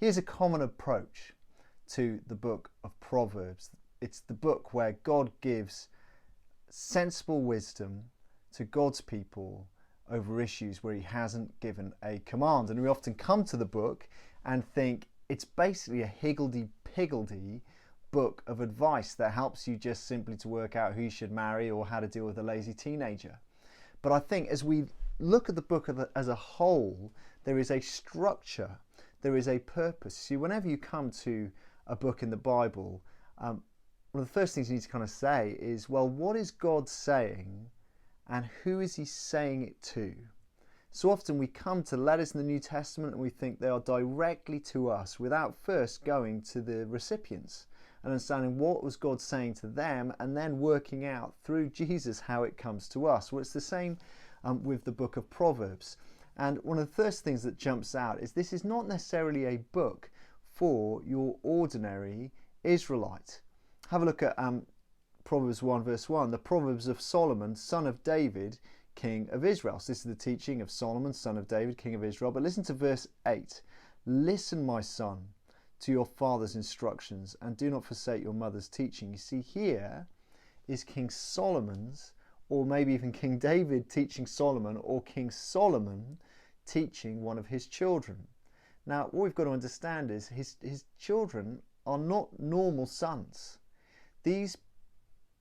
Here's a common approach to the book of Proverbs. It's the book where God gives sensible wisdom to God's people over issues where he hasn't given a command. And we often come to the book and think it's basically a higgledy-piggledy book of advice that helps you just simply to work out who you should marry or how to deal with a lazy teenager. But I think as we look at the book as a whole, there is a structure, there is a purpose. See, whenever you come to a book in the Bible, one of the first things you need to kind of say is, well, what is God saying and who is he saying it to? So often we come to letters in the New Testament and we think they are directly to us without first going to the recipients and understanding what was God saying to them and then working out through Jesus how it comes to us. Well, it's the same with the book of Proverbs. And one of the first things that jumps out is this is not necessarily a book for your ordinary Israelite. Have a look at Proverbs 1 verse 1, the Proverbs of Solomon, son of David, king of Israel. So this is the teaching of Solomon, son of David, king of Israel. But listen to verse 8. Listen, my son, to your father's instructions, and do not forsake your mother's teaching. You see, here is King Solomon's, or maybe even King David teaching Solomon, or King Solomon teaching one of his children. Now, what we've got to understand is his children are not normal sons. These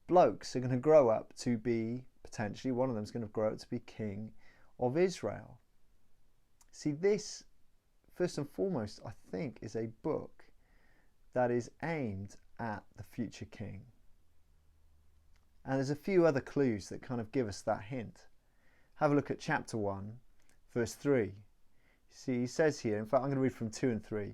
blokes are going to grow up to be, potentially, one of them is going to grow up to be king of Israel. See, this, first and foremost, I think, is a book that is aimed at the future king. And there's a few other clues that kind of give us that hint. Have a look at chapter 1, verse 3. See, he says here, in fact, I'm going to read from 2 and 3.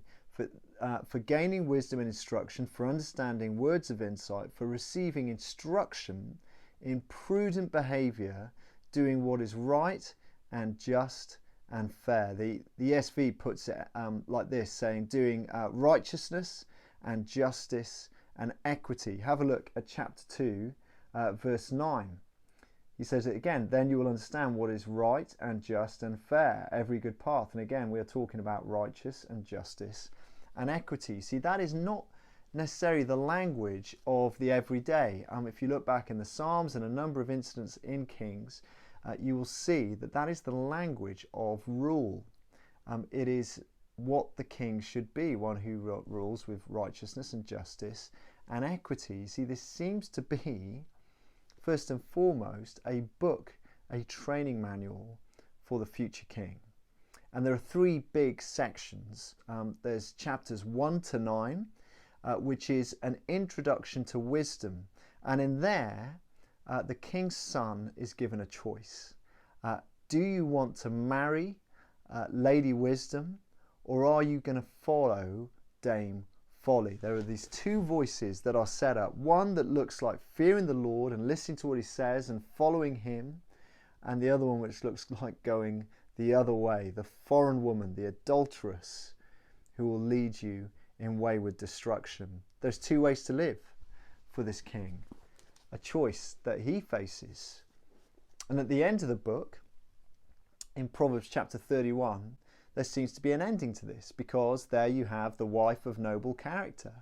For gaining wisdom and instruction, for understanding words of insight, for receiving instruction in prudent behavior, doing what is right and just and fair. The ESV puts it like this, saying doing righteousness and justice and equity. Have a look at chapter 2, verse 9. He says it again, then you will understand what is right and just and fair, every good path. And again, we are talking about righteous and justice and equity. See, that is not necessarily the language of the everyday. If you look back in the Psalms and a number of incidents in Kings, you will see that that is the language of rule. It is what the king should be, one who rules with righteousness and justice and equity. See, this seems to be, first and foremost, a book, a training manual for the future king. And there are three big sections. There's chapters 1 to 9, which is an introduction to wisdom. And in there, the king's son is given a choice. Do you want to marry Lady Wisdom, or are you going to follow Dame Folly? There are these two voices that are set up. One that looks like fearing the Lord and listening to what he says and following him, and the other one which looks like going the other way, the foreign woman, the adulteress, who will lead you in wayward destruction. There's two ways to live for this king, a choice that he faces. And at the end of the book, in Proverbs chapter 31, there seems to be an ending to this, because there you have the wife of noble character.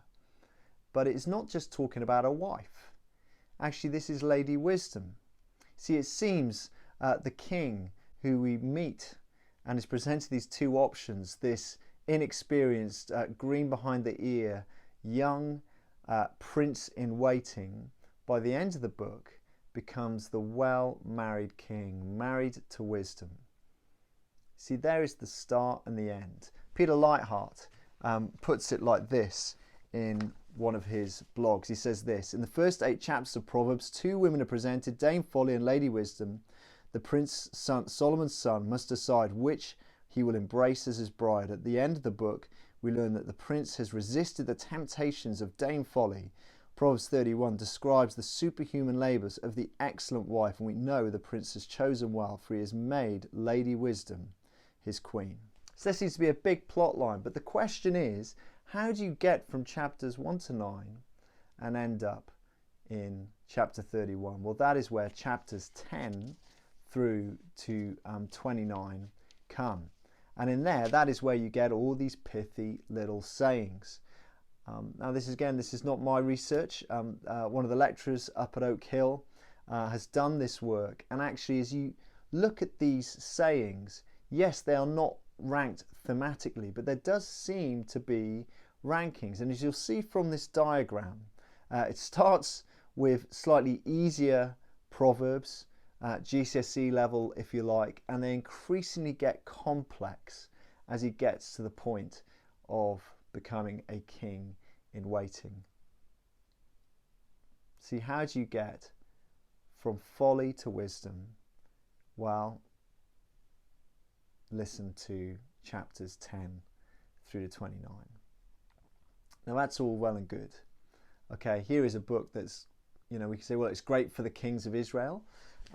But it's not just talking about a wife. Actually, this is Lady Wisdom. See, it seems the king who we meet and is presented these two options, this inexperienced, green behind the ear, young prince in waiting, by the end of the book becomes the well-married king, married to wisdom. See, there is the start and the end. Peter Lightheart puts it like this in one of his blogs. He says this: in the first 8 chapters of Proverbs, 2 women are presented, Dame Folly and Lady Wisdom. The prince, Solomon's son, must decide which he will embrace as his bride. At the end of the book, we learn that the prince has resisted the temptations of Dame Folly. Proverbs 31 describes the superhuman labours of the excellent wife, and we know the prince has chosen well, for he has made Lady Wisdom his queen. So there seems to be a big plot line, but the question is, how do you get from chapters 1 to 9 and end up in chapter 31? Well, that is where chapters 10 through to 29 come. And in there, that is where you get all these pithy little sayings. Now, this is not my research. One of the lecturers up at Oak Hill has done this work. And actually, as you look at these sayings, yes, they are not ranked thematically, but there does seem to be rankings. And as you'll see from this diagram, it starts with slightly easier Proverbs, GCSE level, if you like, and they increasingly get complex as he gets to the point of becoming a king in waiting. See, how do you get from folly to wisdom? Well, listen to chapters 10 through to 29. Now, that's all well and good. Okay, here is a book that's, we can say, well, it's great for the kings of Israel.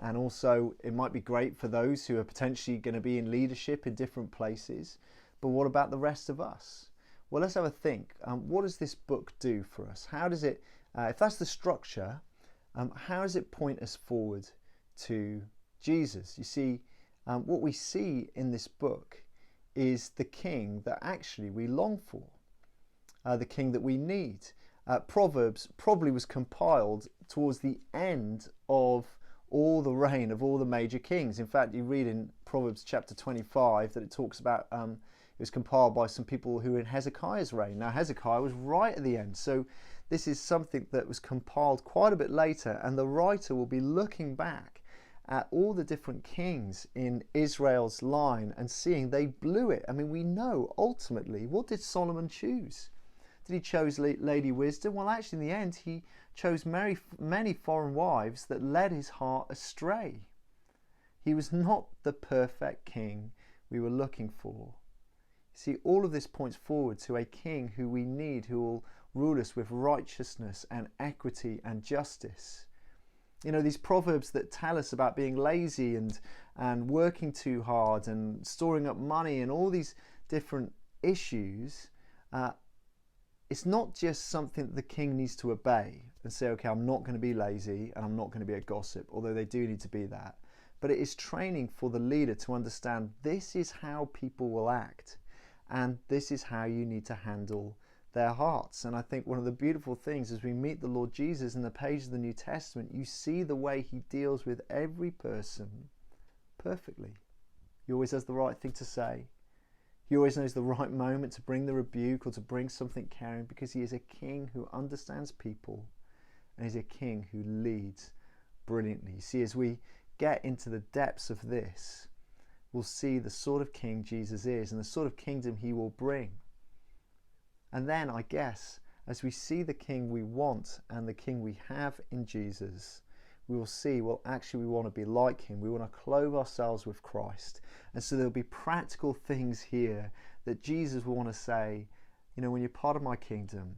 And also, it might be great for those who are potentially going to be in leadership in different places. But what about the rest of us? Well, let's have a think. What does this book do for us? How does it, if that's the structure, how does it point us forward to Jesus? You see, what we see in this book is the king that actually we long for, the king that we need. Proverbs probably was compiled towards the end of all the reign of all the major kings. In fact, you read in Proverbs chapter 25 that it talks about it was compiled by some people who were in Hezekiah's reign. Now, Hezekiah was right at the end, so this is something that was compiled quite a bit later, and the writer will be looking back at all the different kings in Israel's line and seeing they blew it. I mean, we know ultimately, what did Solomon choose? Did he choose Lady Wisdom? Well, actually, in the end, he chose many foreign wives that led his heart astray. He was not the perfect king we were looking for. See, all of this points forward to a king who we need, who will rule us with righteousness and equity and justice. These proverbs that tell us about being lazy and working too hard and storing up money and all these different issues, it's not just something that the king needs to obey and say, okay, I'm not going to be lazy and I'm not going to be a gossip, although they do need to be that. But it is training for the leader to understand this is how people will act and this is how you need to handle their hearts. And I think one of the beautiful things as we meet the Lord Jesus in the pages of the New Testament, you see the way he deals with every person perfectly. He always has the right thing to say. He always knows the right moment to bring the rebuke or to bring something caring, because he is a king who understands people and he's a king who leads brilliantly. You see, as we get into the depths of this, we'll see the sort of king Jesus is and the sort of kingdom he will bring. And then, I guess, as we see the king we want and the king we have in Jesus, we will see, well, actually, we want to be like him. We want to clothe ourselves with Christ. And so there'll be practical things here that Jesus will want to say, when you're part of my kingdom,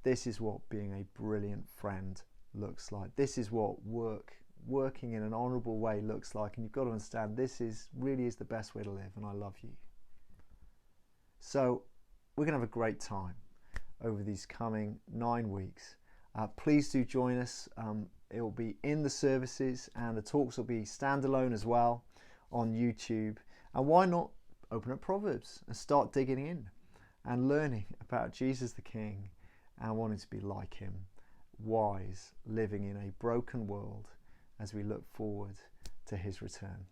this is what being a brilliant friend looks like. This is what working in an honourable way looks like. And you've got to understand this really is the best way to live, and I love you. So we're going to have a great time over these coming 9 weeks. Please do join us. It will be in the services, and the talks will be standalone as well on YouTube. And why not open up Proverbs and start digging in and learning about Jesus the King and wanting to be like him, wise, living in a broken world as we look forward to his return.